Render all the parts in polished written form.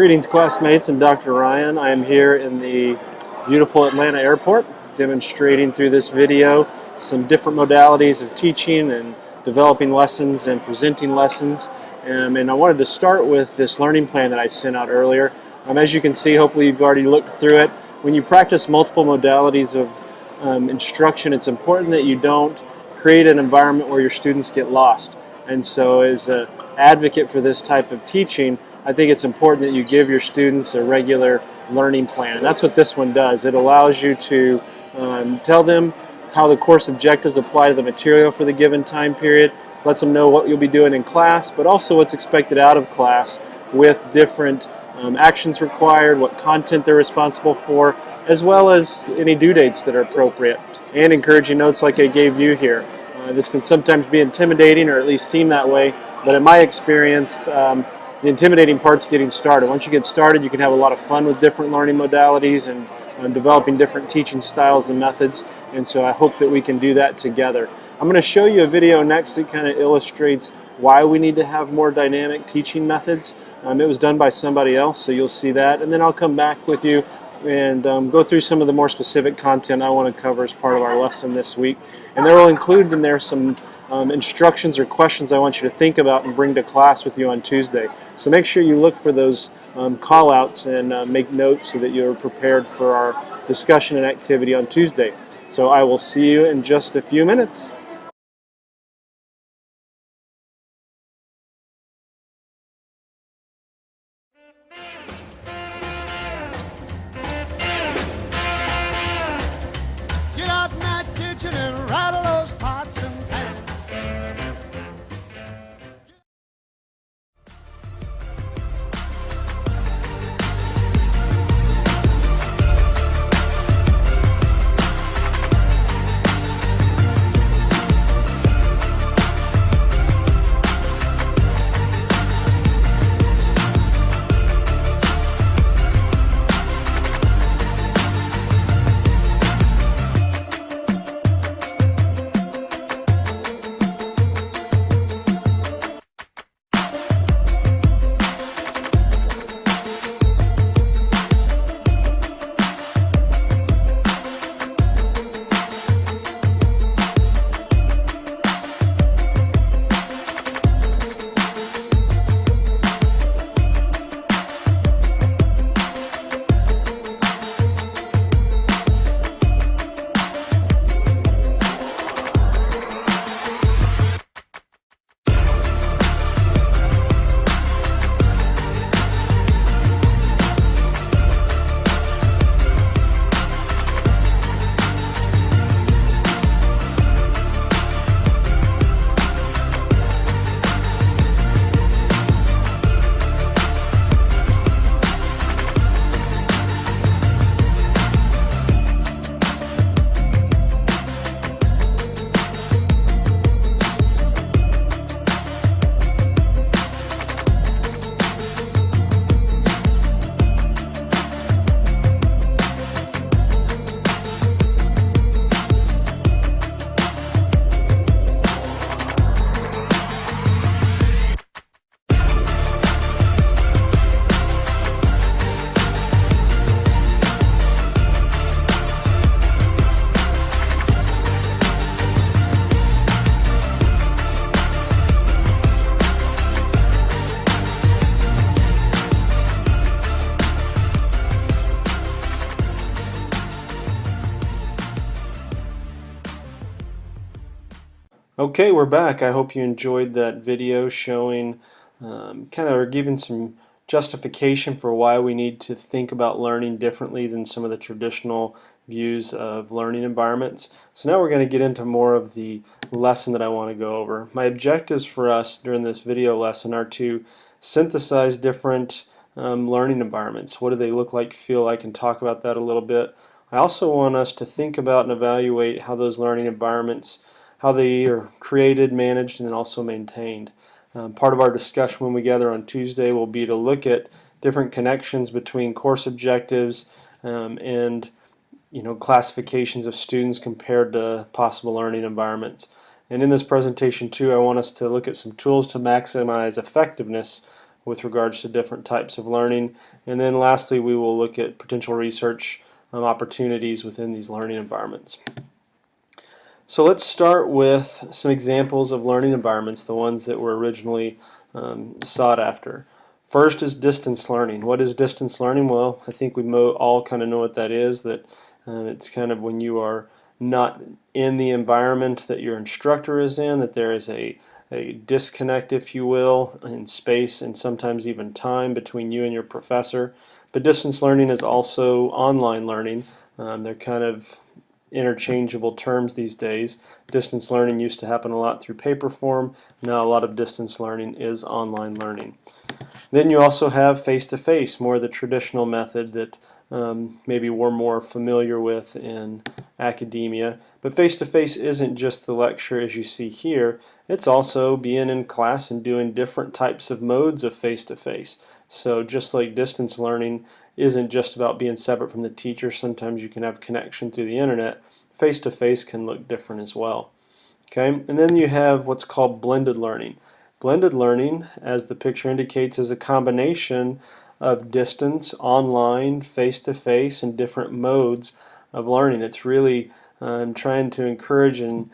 Greetings, classmates and Dr. Ryan. I am here in the beautiful Atlanta airport demonstrating through this video some different modalities of teaching and developing lessons and presenting lessons. And I wanted to start with this learning plan that I sent out earlier. As you can see, hopefully you've already looked through it. When you practice multiple modalities of instruction, it's important that you don't create an environment where your students get lost. And so as an advocate for this type of teaching, I think it's important that you give your students a regular learning plan. And that's what this one does. It allows you to tell them how the course objectives apply to the material for the given time period, lets them know what you'll be doing in class, but also what's expected out of class with different actions required, what content they're responsible for, as well as any due dates that are appropriate, and encouraging notes like I gave you here. This can sometimes be intimidating, or at least seem that way, but in my experience, the intimidating part's getting started. Once you get started, you can have a lot of fun with different learning modalities and developing different teaching styles and methods, and so I hope that we can do that together. I'm going to show you a video next that kind of illustrates why we need to have more dynamic teaching methods. It was done by somebody else, so you'll see that, and then I'll come back with you and go through some of the more specific content I want to cover as part of our lesson this week. And there will include in there some instructions or questions I want you to think about and bring to class with you on Tuesday. So make sure you look for those call-outs and make notes so that you're prepared for our discussion and activity on Tuesday. So I will see you in just a few minutes. Get out in that kitchen and rattle those pots and pans. Okay, we're back. I hope you enjoyed that video showing kind of giving some justification for why we need to think about learning differently than some of the traditional views of learning environments. So now we're going to get into more of the lesson that I want to go over. My objectives for us during this video lesson are to synthesize different learning environments. What do they look like, feel like, and talk about that a little bit. I also want us to think about and evaluate how those learning environments, how they are created, managed, and also maintained. Part of our discussion when we gather on Tuesday will be to look at different connections between course objectives and classifications of students compared to possible learning environments. And in this presentation too, I want us to look at some tools to maximize effectiveness with regards to different types of learning. And then lastly, we will look at potential research opportunities within these learning environments. So let's start with some examples of learning environments, the ones that were originally sought after. First is distance learning. What is distance learning? Well, I think we all kind of know what that is, that it's kind of when you are not in the environment that your instructor is in, that there is a disconnect, if you will, in space and sometimes even time between you and your professor. But distance learning is also online learning. They're kind of interchangeable terms these days. Distance learning used to happen a lot through paper form. Now a lot of distance learning is online learning. Then you also have face-to-face, more the traditional method that maybe we're more familiar with in academia. But face-to-face isn't just the lecture as you see here. It's also being in class and doing different types of modes of face-to-face. So just like distance learning isn't just about being separate from the teacher, sometimes you can have connection through the internet. Face-to-face can look different as well. Okay, and then you have what's called blended learning. Blended learning, as the picture indicates, is a combination of distance, online, face-to-face, and different modes of learning. It's really trying to encourage and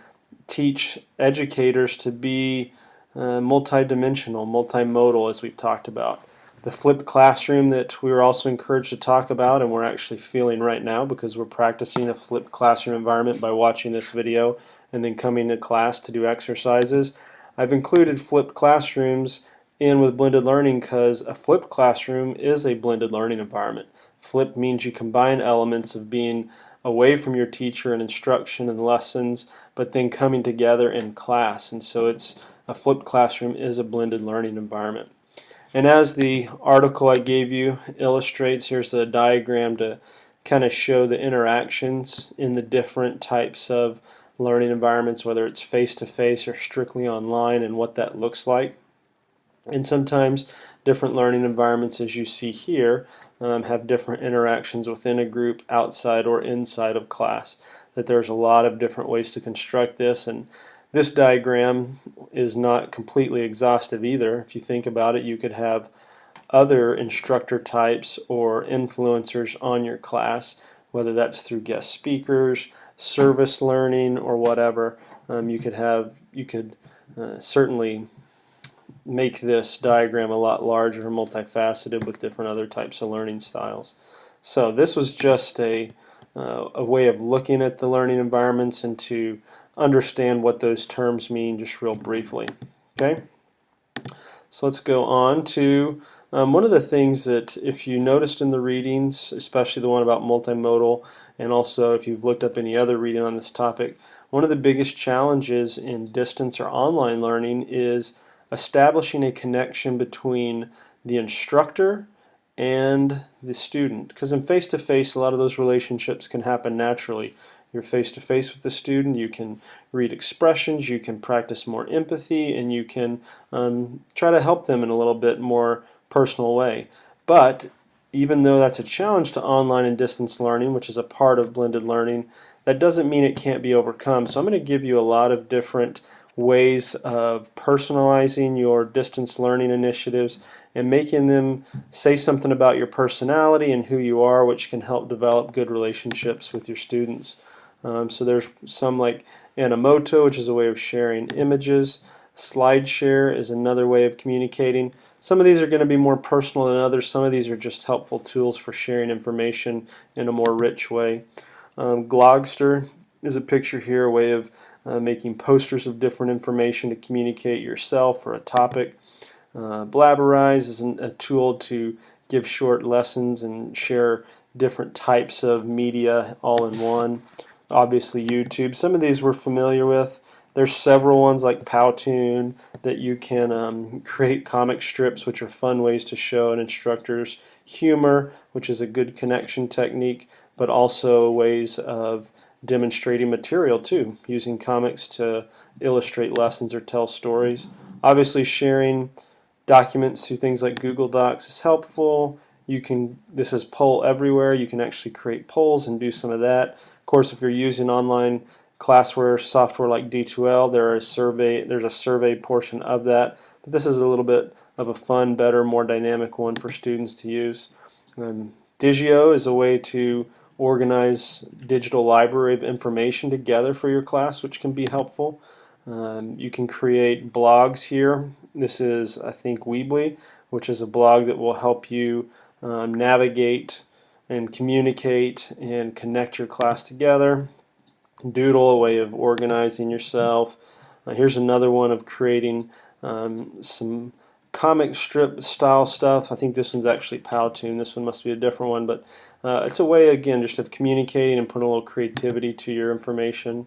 teach educators to be multidimensional, multimodal, as we've talked about. The flipped classroom that we were also encouraged to talk about, and we're actually feeling right now because we're practicing a flipped classroom environment by watching this video and then coming to class to do exercises. I've included flipped classrooms in with blended learning because a flipped classroom is a blended learning environment. Flipped means you combine elements of being away from your teacher and instruction and lessons, but then coming together in class. And so a flipped classroom is a blended learning environment. And as the article I gave you illustrates, here's the diagram to kind of show the interactions in the different types of learning environments, whether it's face-to-face or strictly online, and what that looks like. And sometimes different learning environments, as you see here, have different interactions within a group, outside or inside of class. That there's a lot of different ways to construct this, and this diagram is not completely exhaustive either. If you think about it, you could have other instructor types or influencers on your class, whether that's through guest speakers, service learning, or whatever. You could certainly make this diagram a lot larger, multifaceted, with different other types of learning styles. So this was just a way of looking at the learning environments and to understand what those terms mean just real briefly. Okay, so let's go on to one of the things that, if you noticed in the readings, especially the one about multimodal, and also if you've looked up any other reading on this topic, one of the biggest challenges in distance or online learning is establishing a connection between the instructor and the student. Because in face-to-face, a lot of those relationships can happen naturally. You're face-to-face with the student, you can read expressions, you can practice more empathy, and you can try to help them in a little bit more personal way. But even though that's a challenge to online and distance learning, which is a part of blended learning, that doesn't mean it can't be overcome. So I'm going to give you a lot of different ways of personalizing your distance learning initiatives and making them say something about your personality and who you are, which can help develop good relationships with your students. So there's some like Animoto, which is a way of sharing images. SlideShare is another way of communicating. Some of these are going to be more personal than others. Some of these are just helpful tools for sharing information in a more rich way. Glogster is a picture here, a way of making posters of different information to communicate yourself or a topic. Blabberize is a tool to give short lessons and share different types of media all in one. Obviously YouTube. Some of these we're familiar with. There's several ones like Powtoon that you can create comic strips, which are fun ways to show an instructor's humor, which is a good connection technique, but also ways of demonstrating material too, using comics to illustrate lessons or tell stories. Obviously sharing documents through things like Google Docs is helpful. This is Poll Everywhere. You can actually create polls and do some of that. Of course, if you're using online classware software like D2L, there's a survey portion of that. But this is a little bit of a fun, better, more dynamic one for students to use. Digio is a way to organize digital library of information together for your class, which can be helpful. You can create blogs here. This is, I think, Weebly, which is a blog that will help you navigate and communicate and connect your class together. Doodle, a way of organizing yourself. Here's another one of creating some comic strip style stuff. I think this one's actually Powtoon. This one must be a different one, but it's a way, again, just of communicating and putting a little creativity to your information.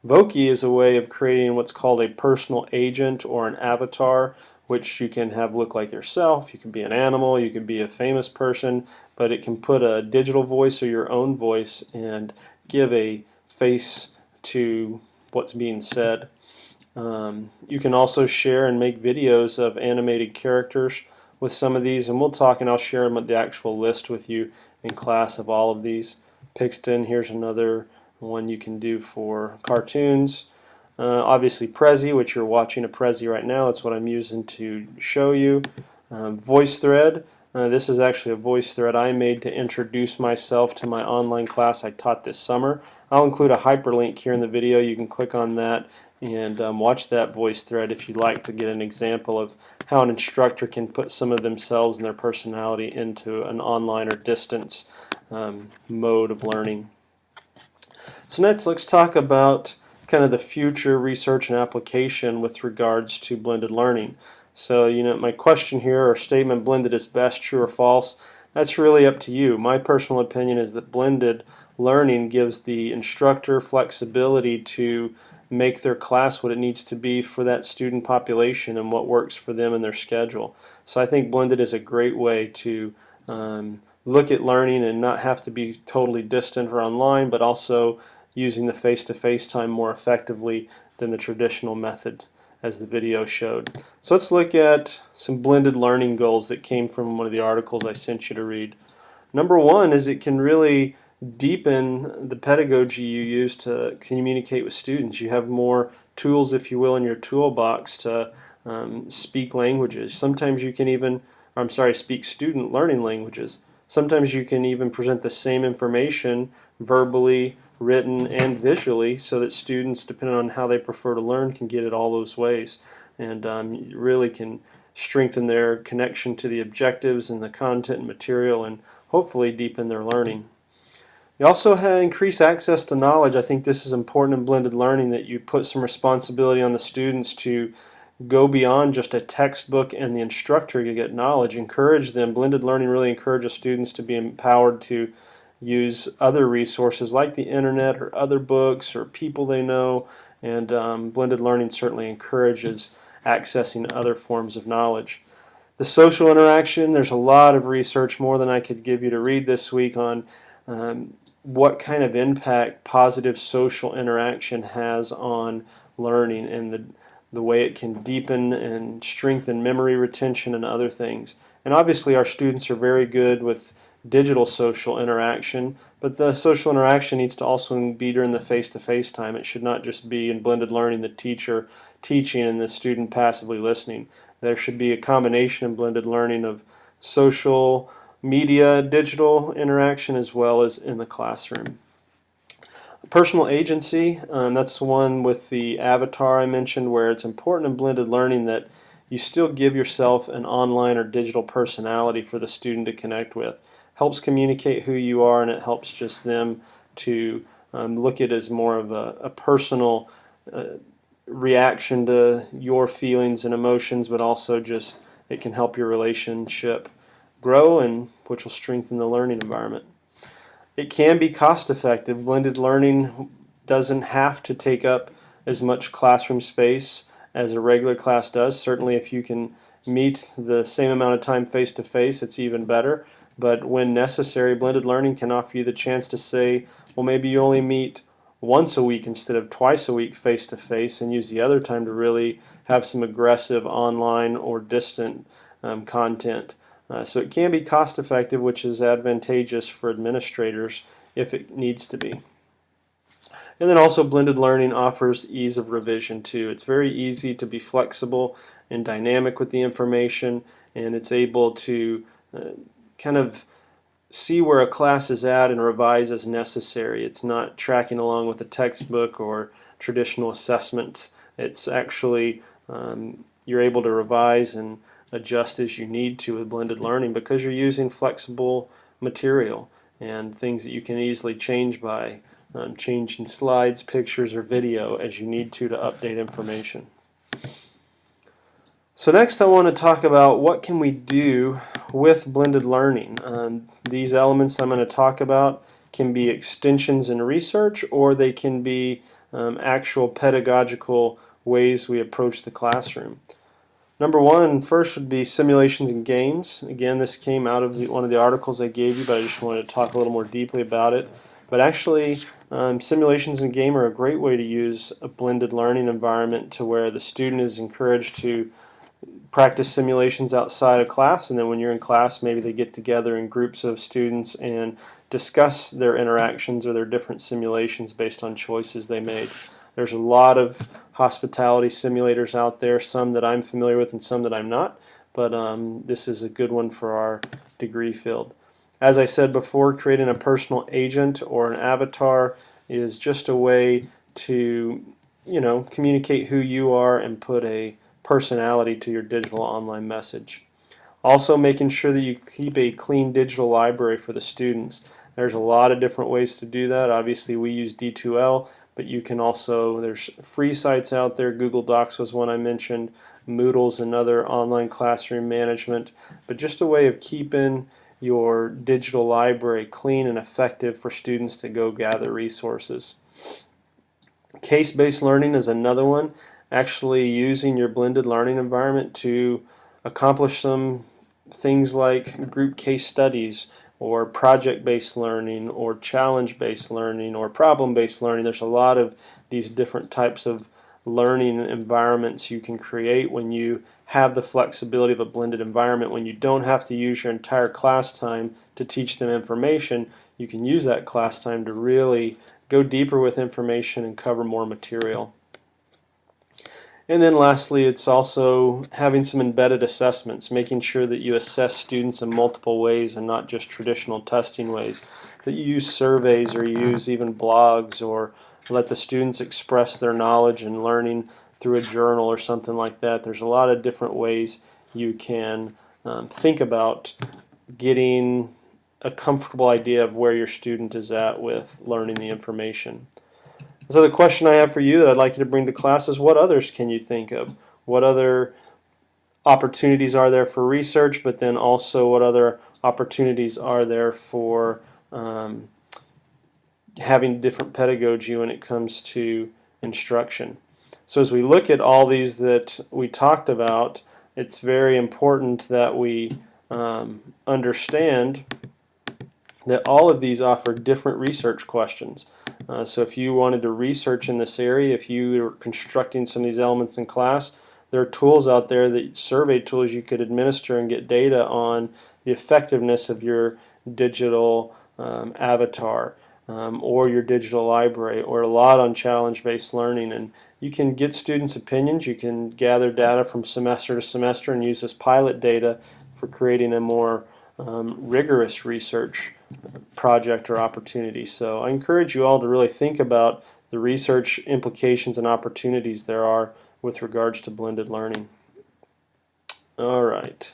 Voki is a way of creating what's called a personal agent or an avatar, which you can have look like yourself. You can be an animal, you can be a famous person, but it can put a digital voice or your own voice and give a face to what's being said. You can also share and make videos of animated characters with some of these, and we'll talk and I'll share them with the actual list with you in class of all of these. Pixton, here's another one you can do for cartoons. Obviously Prezi, which you're watching a Prezi right now. That's what I'm using to show you. VoiceThread. This is actually a VoiceThread I made to introduce myself to my online class I taught this summer. I'll include a hyperlink here in the video. You can click on that and watch that VoiceThread if you'd like to get an example of how an instructor can put some of themselves and their personality into an online or distance mode of learning. So next, let's talk about kind of the future research and application with regards to blended learning. So, my question here or statement, blended is best, true or false, that's really up to you. My personal opinion is that blended learning gives the instructor flexibility to make their class what it needs to be for that student population and what works for them and their schedule. So I think blended is a great way to look at learning and not have to be totally distant or online, but also using the face-to-face time more effectively than the traditional method, as the video showed. So let's look at some blended learning goals that came from one of the articles I sent you to read. Number one is it can really deepen the pedagogy you use to communicate with students. You have more tools, if you will, in your toolbox to speak languages. Sometimes you can even, speak student learning languages. Sometimes you can even present the same information verbally, written, and visually so that students, depending on how they prefer to learn, can get it all those ways, and really can strengthen their connection to the objectives and the content and material and hopefully deepen their learning. You also increase access to knowledge. I think this is important in blended learning, that you put some responsibility on the students to go beyond just a textbook and the instructor to get knowledge. Encourage them. Blended learning really encourages students to be empowered to use other resources like the internet or other books or people they know, and blended learning certainly encourages accessing other forms of knowledge. The social interaction, there's a lot of research, more than I could give you to read this week, on what kind of impact positive social interaction has on learning and the way it can deepen and strengthen memory retention and other things. And obviously our students are very good with digital social interaction, but the social interaction needs to also be during the face-to-face time. It should not just be in blended learning the teacher teaching and the student passively listening. There should be a combination in blended learning of social media, digital interaction, as well as in the classroom. Personal agency, that's the one with the avatar I mentioned, where it's important in blended learning that you still give yourself an online or digital personality for the student to connect with. Helps communicate who you are, and it helps just them to look at it as more of a personal reaction to your feelings and emotions, but also just it can help your relationship grow, and which will strengthen the learning environment. It can be cost effective. Blended learning doesn't have to take up as much classroom space as a regular class does. Certainly if you can meet the same amount of time face to face, it's even better. But when necessary, blended learning can offer you the chance to say, well, maybe you only meet once a week instead of twice a week face to face, and use the other time to really have some aggressive online or distant content. So it can be cost effective, which is advantageous for administrators if it needs to be. And then also blended learning offers ease of revision too. It's very easy to be flexible and dynamic with the information, and it's able to kind of see where a class is at and revise as necessary. It's not tracking along with a textbook or traditional assessments. It's actually you're able to revise and adjust as you need to with blended learning because you're using flexible material and things that you can easily change by changing slides, pictures, or video as you need to update information. So next I want to talk about what can we do with blended learning. These elements I'm going to talk about can be extensions in research, or they can be actual pedagogical ways we approach the classroom. Number one, first would be simulations and games. Again, this came out of one of the articles I gave you, but I just wanted to talk a little more deeply about it. But actually, simulations and game are a great way to use a blended learning environment to where the student is encouraged to practice simulations outside of class, and then when you're in class, maybe they get together in groups of students and discuss their interactions or their different simulations based on choices they made. There's a lot of hospitality simulators out there, some that I'm familiar with and some that I'm not, but this is a good one for our degree field. As I said before, creating a personal agent or an avatar is just a way to, communicate who you are and put a personality to your digital online message. Also, making sure that you keep a clean digital library for the students. There's a lot of different ways to do that. Obviously, we use D2L, but you can also, there's free sites out there. Google Docs was one I mentioned, Moodle's another online classroom management, but just a way of keeping your digital library clean and effective for students to go gather resources. Case-based learning is another one. Actually using your blended learning environment to accomplish some things like group case studies or project-based learning or challenge-based learning or problem-based learning. There's a lot of these different types of learning environments you can create when you have the flexibility of a blended environment. When you don't have to use your entire class time to teach them information, you can use that class time to really go deeper with information and cover more material. And then lastly, it's also having some embedded assessments, making sure that you assess students in multiple ways and not just traditional testing ways. That you use surveys or you use even blogs or let the students express their knowledge and learning through a journal or something like that. There's a lot of different ways you can think about getting a comfortable idea of where your student is at with learning the information. So the question I have for you that I'd like you to bring to class is, what others can you think of? What other opportunities are there for research, but then also what other opportunities are there for having different pedagogy when it comes to instruction? So as we look at all these that we talked about, it's very important that we understand that all of these offer different research questions. So if you wanted to research in this area, if you were constructing some of these elements in class, there are tools out there, survey tools you could administer and get data on the effectiveness of your digital avatar or your digital library, or a lot on challenge-based learning. And you can get students' opinions, you can gather data from semester to semester and use this pilot data for creating a more rigorous research project or opportunity. So I encourage you all to really think about the research implications and opportunities there are with regards to blended learning. All right.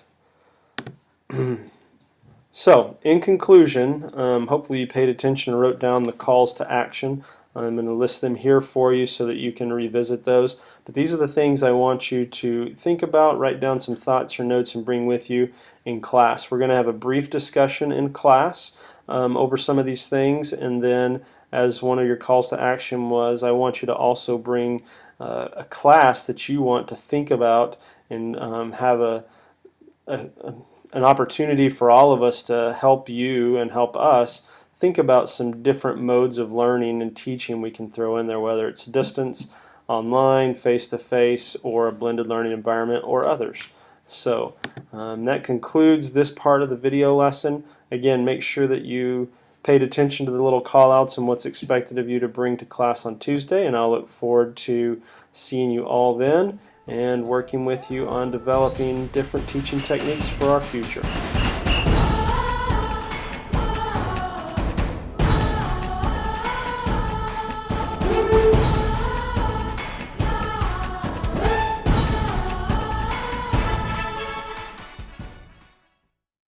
So in conclusion, hopefully you paid attention and wrote down the calls to action. I'm going to list them here for you so that you can revisit those. But these are the things I want you to think about, write down some thoughts or notes, and bring with you in class. We're going to have a brief discussion in class over some of these things, and then as one of your calls to action was, I want you to also bring a class that you want to think about and have an opportunity for all of us to help you and help us think about some different modes of learning and teaching we can throw in there, whether it's distance, online, face-to-face, or a blended learning environment, or others. So that concludes this part of the video lesson. Again, make sure that you paid attention to the little call-outs and what's expected of you to bring to class on Tuesday, and I'll look forward to seeing you all then. and working with you on developing different teaching techniques for our future.